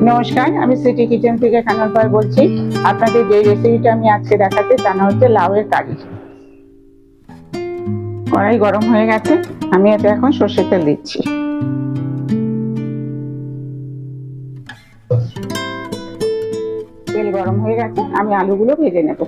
নমস্কার, আমি city kitchen থেকে কানন পাল বলছি। আপনাদের যে রেসিপিটা আমি আজকে দেখাচ্ছি তা না হচ্ছে লাউয়ের কারি। কড়াই গরম হয়ে গেছে, আমি এতে এখন সর্ষের তেল দিচ্ছি। তেল গরম হয়ে গেছে, আমি আলুগুলো ভেজে নেব।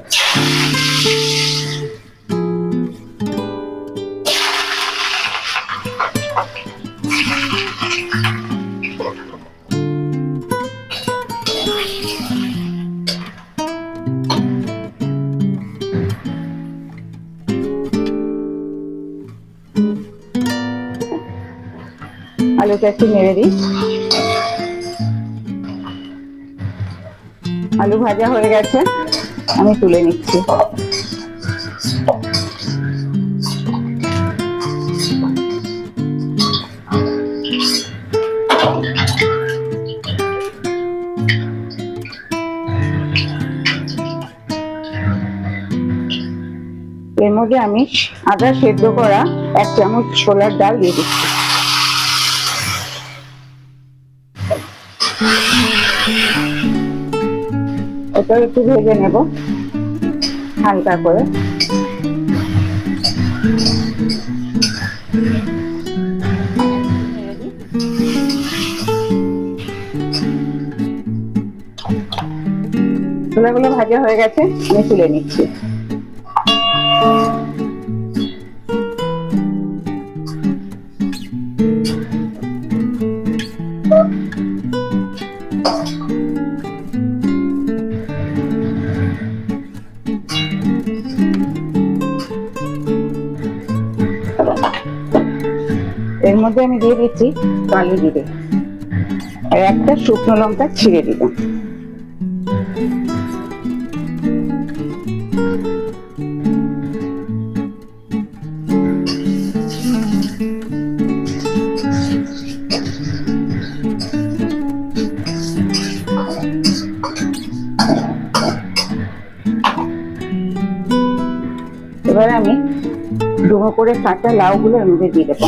আলুটা একটু নেড়ে দিই। আলু ভাজা হয়ে গেছে, আমি তুলে নিচ্ছি। এর মধ্যে আমি আদা সেদ্ধ করা 1 চামচ ছোলার ডাল দিয়ে দিচ্ছি। এটা একটু ভেজে নেব হালকা করে। ছোলাগুলো ভাজা হয়ে গেছে, আমি তুলে নিচ্ছি। এর মধ্যে আমি দিয়ে দিচ্ছি কালো জিরে আর একটা শুকনো লঙ্কা ছিঁড়ে দিলাম। এবার আমি ডুমো করে কাঁচা লাউগুলো এর মধ্যে দিয়ে দেবো।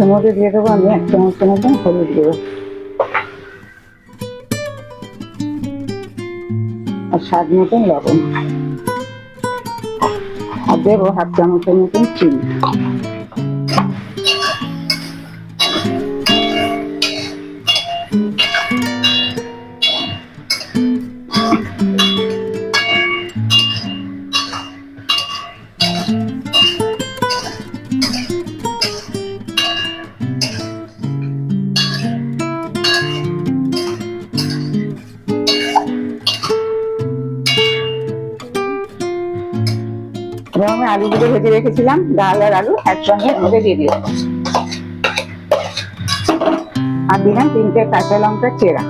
এর মধ্যে দিয়ে দেবো আমি 1 চামচের মতন হলুদ গুঁড়ো আর স্বাদ মতন লবণ, আর দেবো 1/2 চামচের মতন চিনি। আমি আলুগুলো ভেজে রেখেছিলাম, ডাল আর আলু একসঙ্গে এর মধ্যে দিয়ে দিলাম। আর দিলাম 3টে কাঁচা লঙ্কা চেরা।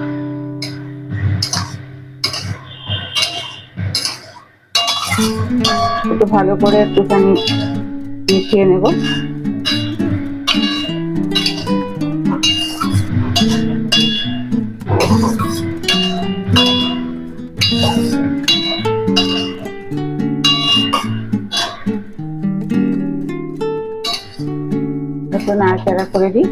একটু ভালো করে একটুখানি মিশিয়ে নেব। একটু নাড়াচাড়া করে দিই।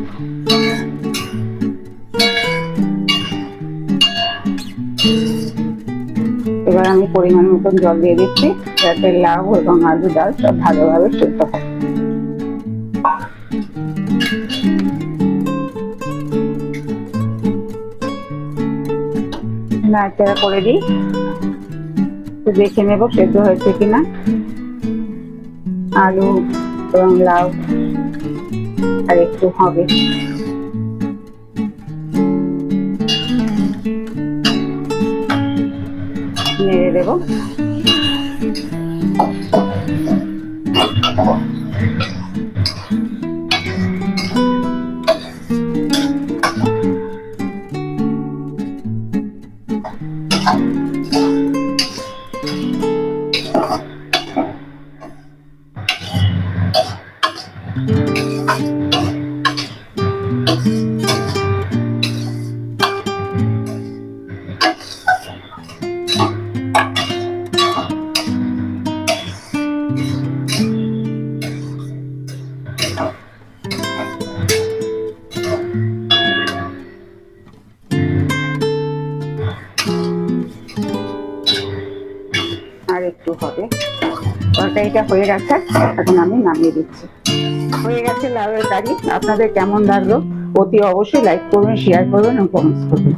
এবার আমি পরিমাণ মতন জল দিয়ে দিচ্ছি, যাতে লাউ এবং আলু ডাল সব ভালোভাবে সেদ্ধ হয়। নাড়াচাড়া করে দিই, একটু দেখে নেব সেদ্ধ হয়েছে কিনা। আলু এবং লাউ আর একটু হবে। নেড়ে দেব। আর একটু হবে। তরকারিটা হয়ে গেছে, এখন আমি নামিয়ে দিচ্ছি। হয়ে গেছে লাউয়ের কারি। আপনাদের কেমন লাগলো অতি অবশ্যই লাইক করবেন, শেয়ার করবেন এবং কমেন্টস করবেন।